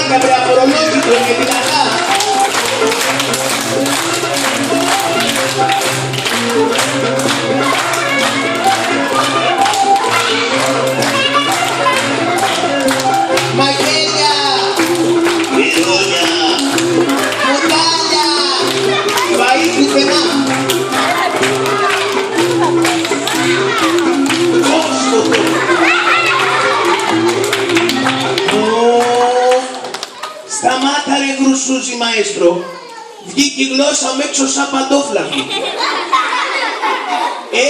μαλάκα βρε αφορολόγητο και δυνατά. Μαγέλια, Πυρούνια, μουτάλια, φαΐ πουθενά. Σταμάτα ρε γρουσούζι μαέστρο. Βγήκε η γλώσσα μου έξω σαν παντόφλακη.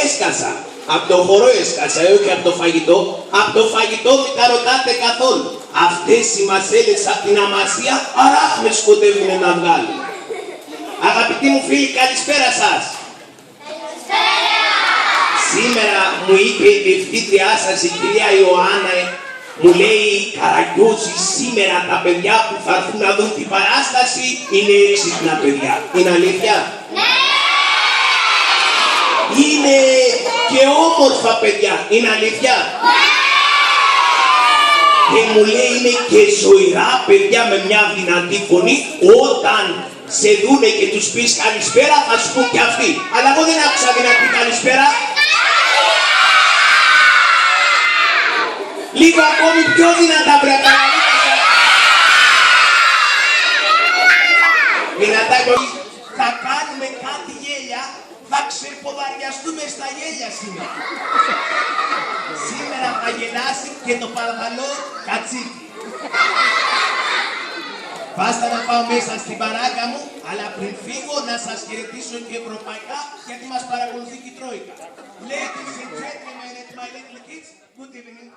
Έσκασα. Απ' το χορό έσκασα, όχι απ' το φαγητό. Απ' το φαγητό μην τα ρωτάτε καθόλου. Αυτές οι μασέλες απ' την αμασία αράχνες σκοτεύουνε να βγάλουν. Αγαπητοί μου φίλοι, καλησπέρα σας. Σήμερα μου είπε η διευθύντριά σας, η κυρία Ιωάννα, μου λέει Καραγκιόζη, σήμερα τα παιδιά που θα έρθουν να δουν την παράσταση είναι έξυπνα παιδιά. Είναι αλήθεια? Ναι! Είναι και όμορφα παιδιά. Είναι αλήθεια? Ναι! Και μου λέει είναι και ζωηρά παιδιά με μια δυνατή φωνή. Όταν σε δούνε και τους πεις καλησπέρα θα σου πούν και αυτοί. Αλλά εγώ δεν άκουσα δυνατή καλησπέρα. Λίγο ακόμη πιο δυνατά βρε. Δυνατά πολύ. Θα κάνουμε κάτι γέλια. Θα ξεποδαριαστούμε στα γέλια σήμερα. Σήμερα θα γελάσει και το παρακαλώ κατσίκι. Μπάστα να πάω μέσα στην παράκα μου, αλλά πριν φύγω να σας χαιρετήσω και ευρωπαϊκά γιατί μας παρακολουθεί και η Τρόικα. Ladies and gentlemen and my little kids, good evening.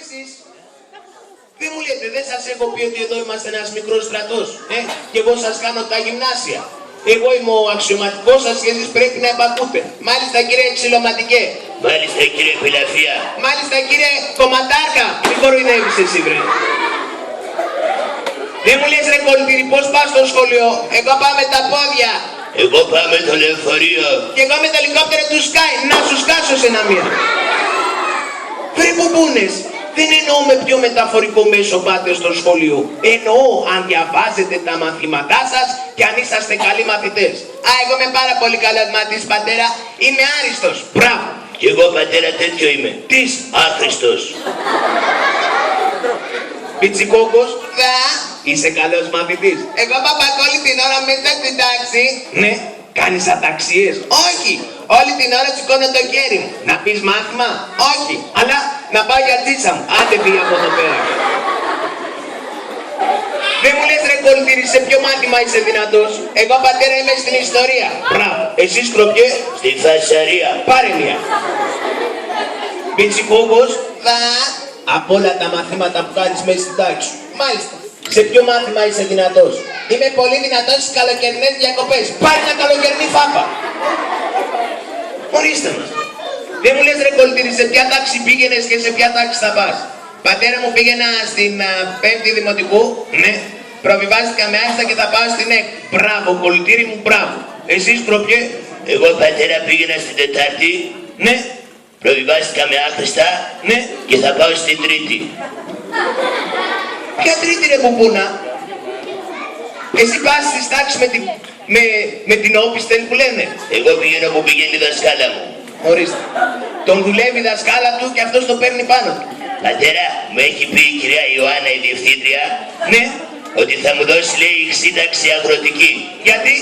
Εσείς, δεν μου λέτε, δεν σας έχω πει ότι εδώ είμαστε ένας μικρός στρατός, και εγώ σας κάνω τα γυμνάσια. Εγώ είμαι ο αξιωματικός σας και εσείς πρέπει να επακούτε. Μάλιστα κύριε Ξυλωματικέ. μάλιστα κύριε Πελαφία. Μάλιστα κύριε Κομματάρκα. Μη κοροϊδεύεις εσύ βρε. Δεν μου λες ρε κολυτήρι, πώς πας στο σχολείο? Εγώ πάω με τα πόδια. Εγώ πάω με το λεωφορείο. Και εγώ με το ελικόπτερο του Sky. Να σου σκάσω σε ένα μία. Βρε πουμπούνες. Δεν εννοώ με πιο μεταφορικό μέσο πάτε στο σχολείο. Εννοώ αν διαβάζετε τα μαθήματά σας και αν είσαστε καλοί μαθητές. Α, εγώ είμαι πάρα πολύ καλός μαθητής πατέρα. Είμαι άριστος. Μπράβο. Κι εγώ πατέρα τέτοιο είμαι. Τις Άχρηστος. Πιτσικόκος. Δα. Είσαι καλός μαθητής. Εγώ παπακ όλη την ώρα μέσα στην τάξη. Ναι. Κάνεις αταξίες? Όχι! Όλη την ώρα σηκώνω το χέρι μου. Να πεις μάθημα? Όχι! Αλλά να πάω για τζίτσα μου. Άντε πήγα από εδώ πέρα. Δεν μου λες ρε κολυτήρι, σε ποιο μάθημα είσαι δυνατός? Εγώ πατέρα είμαι στην ιστορία. Μπράβο! Εσύ σκροπιέ? Στη φασαρία. Πάρε μία. Πιτσικόκος. Δα. Από όλα τα μαθήματα που κάνεις μέσα στην τάξη σου. Μάλιστα. Σε ποιο μάθημα είσαι δυνατός? Είμαι πολύ δυνατός στις καλοκαιρινές διακοπές. Πάρε μια καλοκαιρινή φάπα. Ορίστε μας. Δεν μου λες ρε κολυτήρι, σε ποια τάξη πήγαινες και σε ποια τάξη θα πας? Πατέρα μου πήγαινα στην 5η Δημοτικού. Ναι. Προβιβάστηκα με άριστα και θα πάω στην ΕΚ. Μπράβο κολυτήρι μου, μπράβο. Εσείς προπιέ? Εγώ πατέρα πήγαινα στην 4η. Ναι. Προβιβάστηκα με άχρηστα. Ναι. Και θα πάω στην 3η. Ποια τρίτη ρε πουπούνα? Εσύ πας στις τάξεις με την όπισθεν που λένε. Εγώ πηγαίνω που πηγαίνει η δασκάλα μου. Ορίστε. Τον δουλεύει η δασκάλα του και αυτός το παίρνει πάνω του. Πατέρα, μου έχει πει η κυρία Ιωάννα η διευθύντρια. Ναι. Ότι θα μου δώσει λέει σύνταξη αγροτική. Γιατί?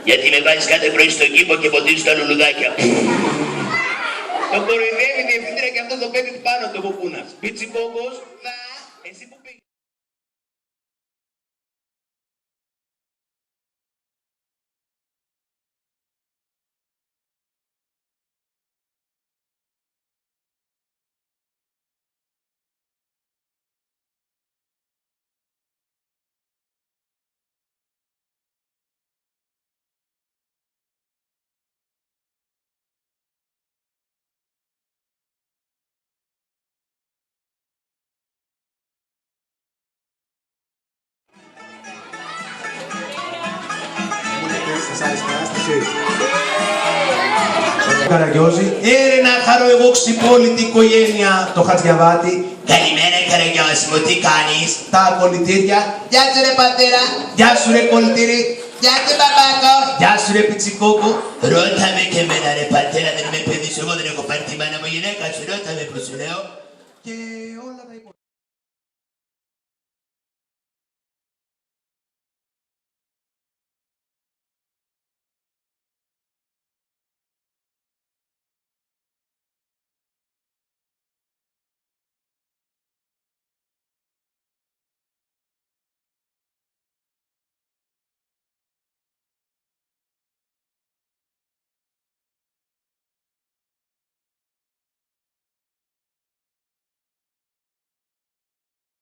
Γιατί με βάζεις κάθε πρωί στον κήπο και ποτίζεις τα λουλουδάκια. Τον κοροϊδεύει η διευθύντρια και αυτός το παίρνει πάνω του ποπούνας. Πιτσικόκος, εσύ που πήγες. σας άρεσε η παράσταση? Καραγκιόζη. Να χαρώ εγώ ξυπόλυτη οικογένεια το Χατζιαβάτη. Καλημέρα Καραγκιόζη μου, τι κάνεις? Τα κολλητήρια. Γεια σου ρε πατέρα. Γεια σου ρε κολλητήρι. Γεια σου παπάκο. Γεια σου ρε πιτσικόκο. Ρώτα με και εμένα ρε πατέρα, δεν είμαι παιδής, εγώ δεν έχω πάρει τη μάνα μου γυναίκα σου, ρώτα με που σου λέω. Και όλα τα υπόλοιπα.